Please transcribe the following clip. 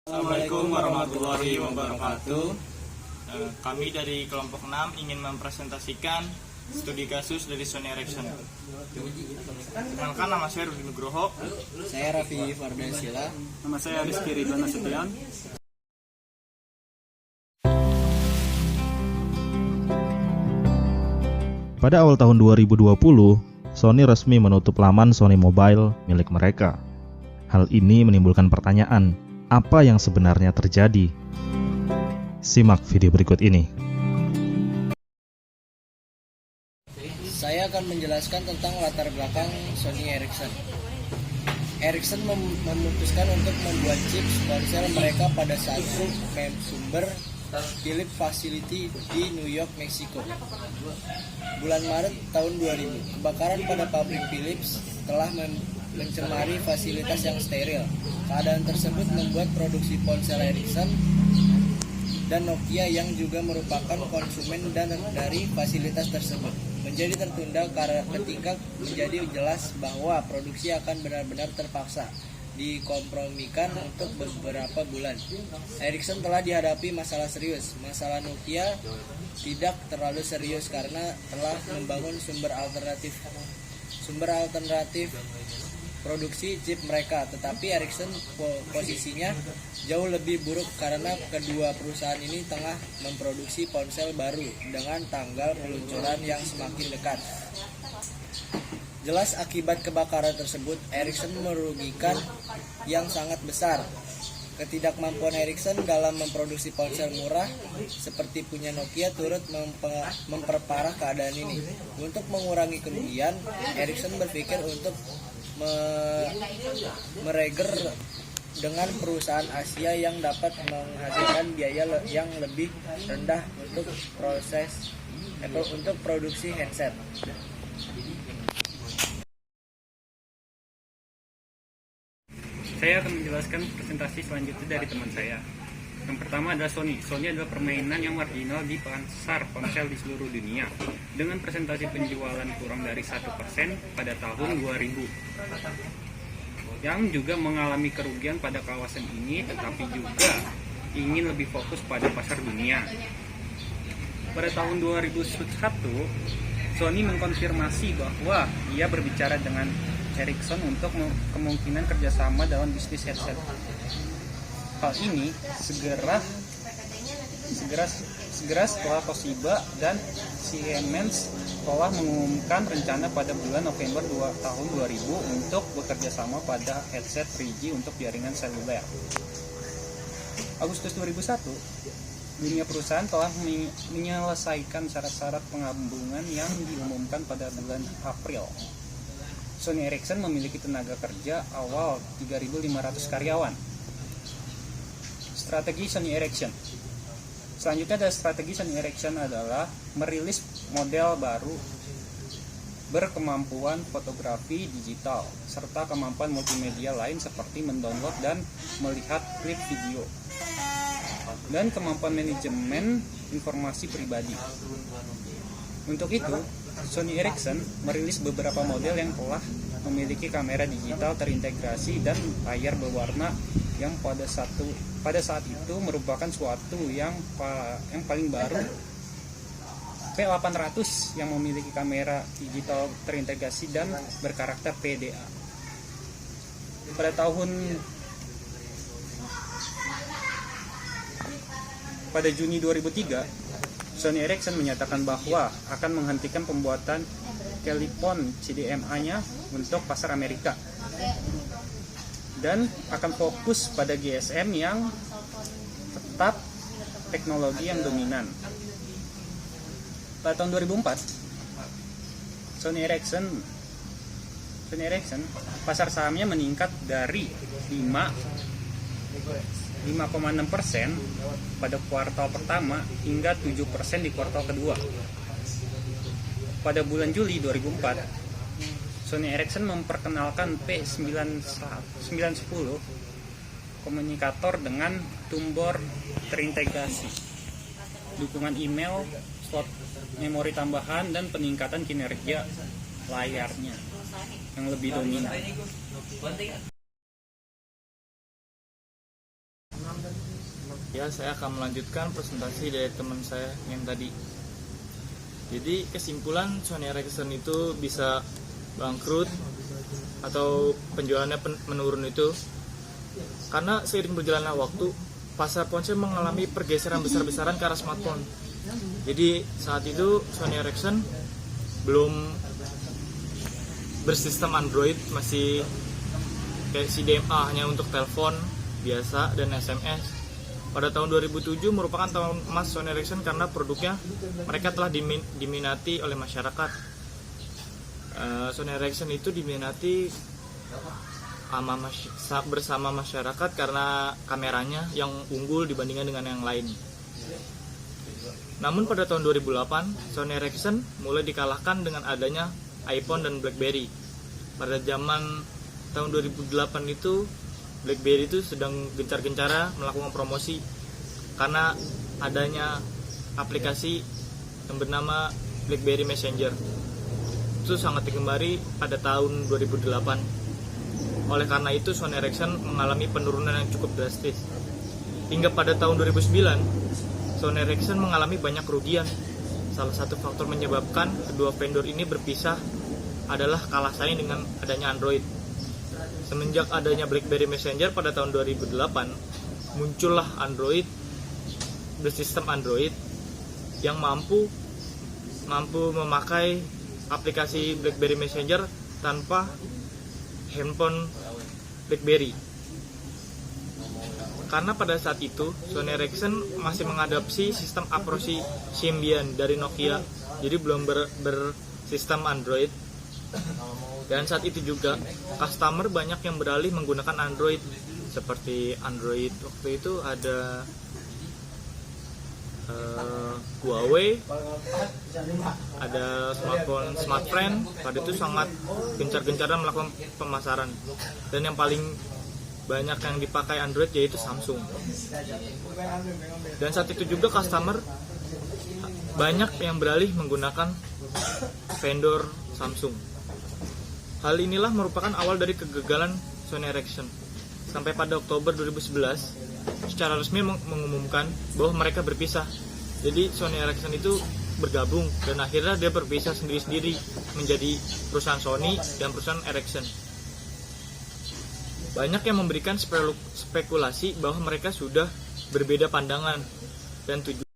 Assalamualaikum warahmatullahi wabarakatuh. Kami dari kelompok 6 ingin mempresentasikan studi kasus dari Sony Ericsson. Perkenalkan, nama saya Rudi Nugroho. Saya Raffi Fardensila. Nama saya Rizky Ridwan Nasution. Pada awal tahun 2020, Sony resmi menutup laman Sony Mobile milik mereka. Hal ini menimbulkan pertanyaan, apa yang sebenarnya terjadi? Simak video berikut ini. Saya akan menjelaskan tentang latar belakang Sony Ericsson. Ericsson memutuskan untuk membuat chip ponsel mereka pada satu sumber Philips Facility di New York, Meksiko. Bulan Maret tahun 2000, kebakaran pada pabrik Philips telah mencemari fasilitas yang steril. Keadaan tersebut membuat produksi ponsel Ericsson dan Nokia yang juga merupakan konsumen dari fasilitas tersebut menjadi tertunda ketika menjadi jelas bahwa produksi akan benar-benar terpaksa dikompromikan untuk beberapa bulan. Ericsson telah dihadapi masalah serius. Masalah Nokia tidak terlalu serius karena telah membangun sumber alternatif produksi chip mereka, tetapi Ericsson posisinya jauh lebih buruk karena kedua perusahaan ini tengah memproduksi ponsel baru dengan tanggal peluncuran yang semakin dekat. Jelas akibat kebakaran tersebut, Ericsson merugikan yang sangat besar. Ketidakmampuan Ericsson dalam memproduksi ponsel murah seperti punya Nokia turut memperparah keadaan ini. Untuk mengurangi kerugian, Ericsson berpikir untuk merger dengan perusahaan Asia yang dapat menghasilkan biaya yang lebih rendah untuk produksi handset. Saya akan menjelaskan presentasi selanjutnya dari teman saya. Yang pertama adalah Sony. Sony adalah permainan yang marginal di pasar ponsel di seluruh dunia dengan presentasi penjualan kurang dari 1% pada tahun 2000, yang juga mengalami kerugian pada kawasan ini, tetapi juga ingin lebih fokus pada pasar dunia. Pada tahun 2001, Sony mengkonfirmasi bahwa ia berbicara dengan Ericsson untuk kemungkinan kerjasama dalam bisnis headset. Hal ini segera setelah Toshiba dan Siemens telah mengumumkan rencana pada bulan November tahun 2000 untuk bekerja sama pada headset 3G untuk jaringan seluler. Agustus 2001, dunia perusahaan telah menyelesaikan syarat-syarat penggabungan yang diumumkan pada bulan April. Sony Ericsson memiliki tenaga kerja awal 3.500 karyawan. Strategi Sony Ericsson. Selanjutnya ada strategi Sony Ericsson adalah merilis model baru berkemampuan fotografi digital serta kemampuan multimedia lain seperti mendownload dan melihat klip video, dan kemampuan manajemen informasi pribadi. Untuk itu, Sony Ericsson merilis beberapa model yang telah memiliki kamera digital terintegrasi dan layar berwarna yang pada saat itu merupakan suatu yang paling baru. P800 yang memiliki kamera digital terintegrasi dan berkarakter PDA. Pada Juni 2003, Sony Ericsson menyatakan bahwa akan menghentikan pembuatan telepon CDMA-nya untuk pasar Amerika dan akan fokus pada GSM yang tetap teknologi yang dominan. Pada tahun 2004, Sony Ericsson pasar sahamnya meningkat dari 5,6% pada kuartal pertama hingga 7% di kuartal kedua. Pada bulan Juli 2004, Sony Ericsson memperkenalkan P910 komunikator dengan tombol terintegrasi, dukungan email, slot memori tambahan, dan peningkatan kinerja layarnya yang lebih dominan. Ya, saya akan melanjutkan presentasi dari teman saya yang tadi. Jadi kesimpulan Sony Ericsson itu bisa bangkrut atau penjualannya menurun itu karena seiring berjalannya waktu pasar ponsel mengalami pergeseran besar-besaran ke arah smartphone. Jadi saat itu Sony Ericsson belum bersistem Android, masih kayak CDMA hanya untuk telepon biasa dan SMS. Pada tahun 2007 merupakan tahun emas Sony Ericsson karena produknya mereka telah diminati oleh masyarakat. Sony Ericsson itu diminati bersama masyarakat karena kameranya yang unggul dibandingkan dengan yang lain. Namun pada tahun 2008 Sony Ericsson mulai dikalahkan dengan adanya iPhone dan BlackBerry. Pada zaman tahun 2008 itu BlackBerry itu sedang gencar-gencara melakukan promosi karena adanya aplikasi yang bernama BlackBerry Messenger. Itu sangat digemari pada tahun 2008. Oleh karena itu Sony Ericsson mengalami penurunan yang cukup drastis. Hingga pada tahun 2009, Sony Ericsson mengalami banyak kerugian. Salah satu faktor menyebabkan kedua vendor ini berpisah adalah kalah saing dengan adanya Android. Semenjak adanya BlackBerry Messenger pada tahun 2008, muncullah Android bersistem Android yang mampu memakai aplikasi BlackBerry Messenger tanpa handphone BlackBerry. Karena pada saat itu Sony Ericsson masih mengadopsi sistem approach Symbian dari Nokia, jadi belum bersistem Android. Dan saat itu juga customer banyak yang beralih menggunakan Android, seperti Android waktu itu ada Huawei, ada smartfren. Pada itu sangat gencar-gencarnya melakukan pemasaran, dan yang paling banyak yang dipakai Android yaitu Samsung. Dan saat itu juga customer banyak yang beralih menggunakan vendor Samsung. Hal inilah merupakan awal dari kegagalan Sony Ericsson. Sampai pada Oktober 2011, secara resmi mengumumkan bahwa mereka berpisah. Jadi Sony Ericsson itu bergabung dan akhirnya dia berpisah sendiri-sendiri menjadi perusahaan Sony dan perusahaan Ericsson. Banyak yang memberikan spekulasi bahwa mereka sudah berbeda pandangan dan tujuan.